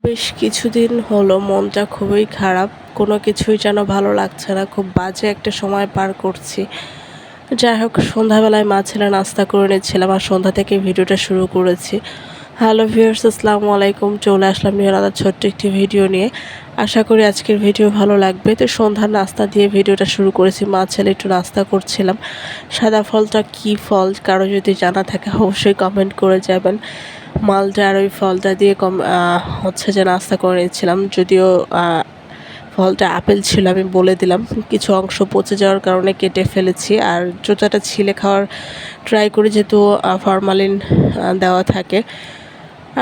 বেশ কিছুদিন হলো মনটা খুবই খারাপ, কোনো কিছুই যেন ভালো লাগছে না, খুব বাজে একটা সময় পার করছি। যাই হোক, সন্ধ্যাবেলায় মা ছেলে নাস্তা করে নিচ্ছিলাম আর সন্ধ্যা থেকে ভিডিওটা শুরু করেছি। হ্যালো ভিউয়ার্স, আসসালামু আলাইকুম। চলে আসলাম নিরালাদা ছোট্ট একটি ভিডিও নিয়ে। আশা করি আজকের ভিডিও ভালো লাগবে। তো সন্ধ্যার নাস্তা দিয়ে ভিডিওটা শুরু করেছি। মা ছেলে একটু নাস্তা করছিলাম। সাদা ফলটা কী ফল কারো যদি জানা থাকে অবশ্যই কমেন্ট করে যাবেন। মালটা আর ওই ফলটা দিয়ে হচ্ছে যে নাস্তা করে নিচ্ছিলাম। যদিও ফলটা আপেল ছিল, আমি বলে দিলাম। কিছু অংশ পচে যাওয়ার কারণে কেটে ফেলেছি, আর চোচাটা ছিলে খাওয়ার ট্রাই করি, যেহেতু ফরমালিন দেওয়া থাকে।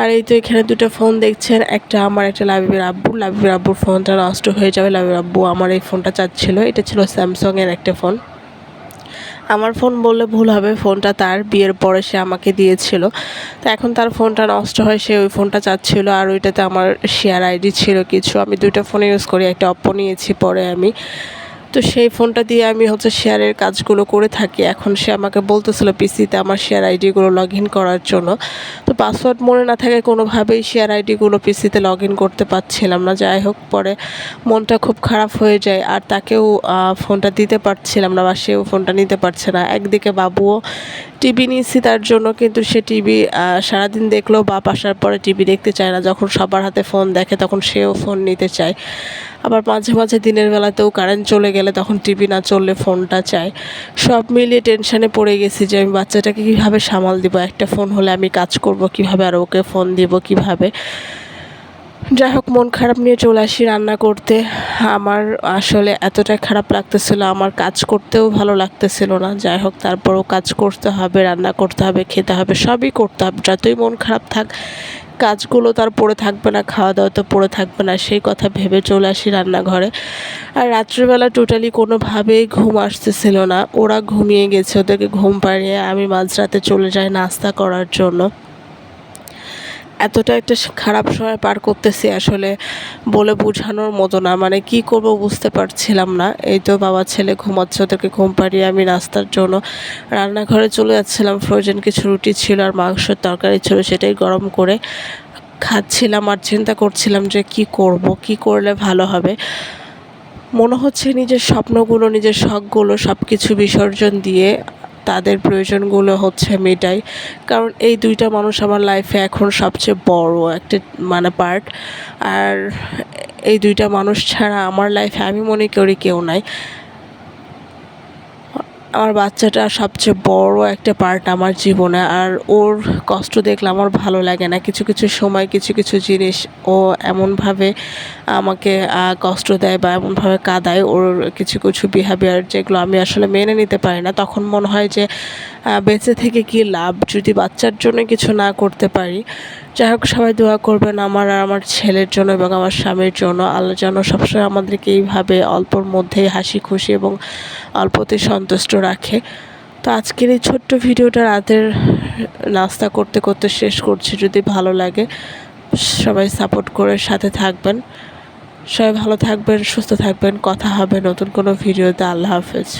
আর এই তো এখানে দুটো ফোন দেখছেন, একটা আমার, একটা লাবিবের আব্বুর। লাবিবের আব্বুর ফোনটা নষ্ট হয়ে যাবে, লাবিবের আব্বু আমার এই ফোনটা চাচ্ছিল। এটা ছিল স্যামসংয়ের একটা ফোন। আমার ফোন বললে ভুল হবে, ফোনটা তার, বিয়ের পরে সে আমাকে দিয়েছিল। তো এখন তার ফোনটা নষ্ট হয়, সে ওই ফোনটা চাচ্ছিল। আর ওইটাতে আমার শেয়ার আইডি ছিল কিছু, আমি দুইটা ফোন ইউজ করি, একটা অপ্পো নিয়েছি পরে আমি। তো সেই ফোনটা দিয়ে আমি হচ্ছে শেয়ারের কাজগুলো করে থাকি। এখন সে আমাকে বলতেছিল পিসিতে আমার শেয়ার আইডিগুলো লগ ইন করার জন্য। তো পাসওয়ার্ড মনে না থাকে কোনোভাবেই শেয়ার আইডিগুলো পিসিতে লগ ইন করতে পারছিলাম না। যাই হোক, পরে মনটা খুব খারাপ হয়ে যায়, আর তাকেও ফোনটা দিতে পারছিলাম না, বা সেও ফোনটা নিতে পারছে না। একদিকে বাবুও টিভি নিয়েছি তার জন্য, কিন্তু সে টিভি সারাদিন দেখলেও বাপ আসার পরে টিভি দেখতে চায় না। যখন সবার হাতে ফোন দেখে তখন সেও ফোন নিতে চায়। আবার মাঝে মাঝে দিনের বেলাতেও কারেন্ট চলে গেলে তখন টিভি না চললে ফোনটা চায়। সব মিলিয়ে টেনশানে পড়ে গেছি যে আমি বাচ্চাটাকে কীভাবে সামাল দিব। একটা ফোন হলে আমি কাজ করব কীভাবে, আর ওকে ফোন দিব কীভাবে। যাই হোক, মন খারাপ নিয়ে চলে আসি রান্না করতে। আমার আসলে এতটাই খারাপ লাগতেছিল, আমার কাজ করতেও ভালো লাগতেছিল না। যাই হোক, তারপরও কাজ করতে হবে, রান্না করতে হবে, খেতে হবে, সবই করতে হবে। যতই মন খারাপ থাক, কাজগুলো তার পড়ে থাকবে না, খাওয়া দাওয়া তো পড়ে থাকবে না, সেই কথা ভেবে চলে আসি রান্নাঘরে। আর রাত্রিবেলা টোটালি কোনোভাবেই ঘুম আসতেছিল না। ওরা ঘুমিয়ে গেছে, ওদেরকে ঘুম পাড়িয়ে আমি মাঝরাতে চলে যাই নাস্তা করার জন্য। এতটা একটা খারাপ সময় পার করতেছি, আসলে বলে বোঝানোর মতো না। মানে কি করব বুঝতে পারছিলাম না। এই তো বাবা ছেলে ঘুমাচ্ছে, ওদেরকে ঘুম পাড়িয়ে আমি নাস্তার জন্য রান্নাঘরে চলে যাচ্ছিলাম। ফ্রোজেন কিছু রুটি ছিল আর মাংসের তরকারি ছিল, সেটাই গরম করে খাচ্ছিলাম। আর চিন্তা করছিলাম যে কি করব, কি করলে ভালো হবে। মনে হচ্ছে নিজের স্বপ্নগুলো, নিজের শখগুলো সব কিছু বিসর্জন দিয়ে তাদের প্রয়োজনগুলো হচ্ছে মেটাই। কারণ এই দুইটা মানুষ আমার লাইফে এখন সবচেয়ে বড় একটা পার্ট। আর এই দুইটা মানুষ ছাড়া আমার লাইফে আমি মনে করি কেউ নাই। আমার বাচ্চাটা সবচেয়ে বড় একটা পার্ট আমার জীবনে, আর ওর কষ্ট দেখলে আমার ভালো লাগে না। কিছু কিছু সময় কিছু কিছু জিনিস ও এমনভাবে আমাকে কষ্ট দেয় বা এমনভাবে কাঁদায়, ওর কিছু কিছু বিহেভিয়ার যেগুলো আমি আসলে মেনে নিতে পারি না। তখন মনে হয় যে বেঁচে থেকে কী লাভ যদি বাচ্চার জন্য কিছু না করতে পারি। যাই হোক, সবাই দোয়া করবেন আমার আর আমার ছেলের জন্য এবং আমার স্বামীর জন্য। আল্লাহ যেন সবসময় আমাদেরকে এইভাবে অল্পর মধ্যেই হাসি খুশি এবং অল্পতে সন্তুষ্ট রাখে। তো আজকের এই ছোট্ট ভিডিওটা রাতের নাস্তা করতে করতে শেষ করছি। যদি ভালো লাগে সবাই সাপোর্ট করে সাথে থাকবেন। সবাই ভালো থাকবেন, সুস্থ থাকবেন। কথা হবে নতুন কোনো ভিডিওতে। আল্লাহ হাফেজ।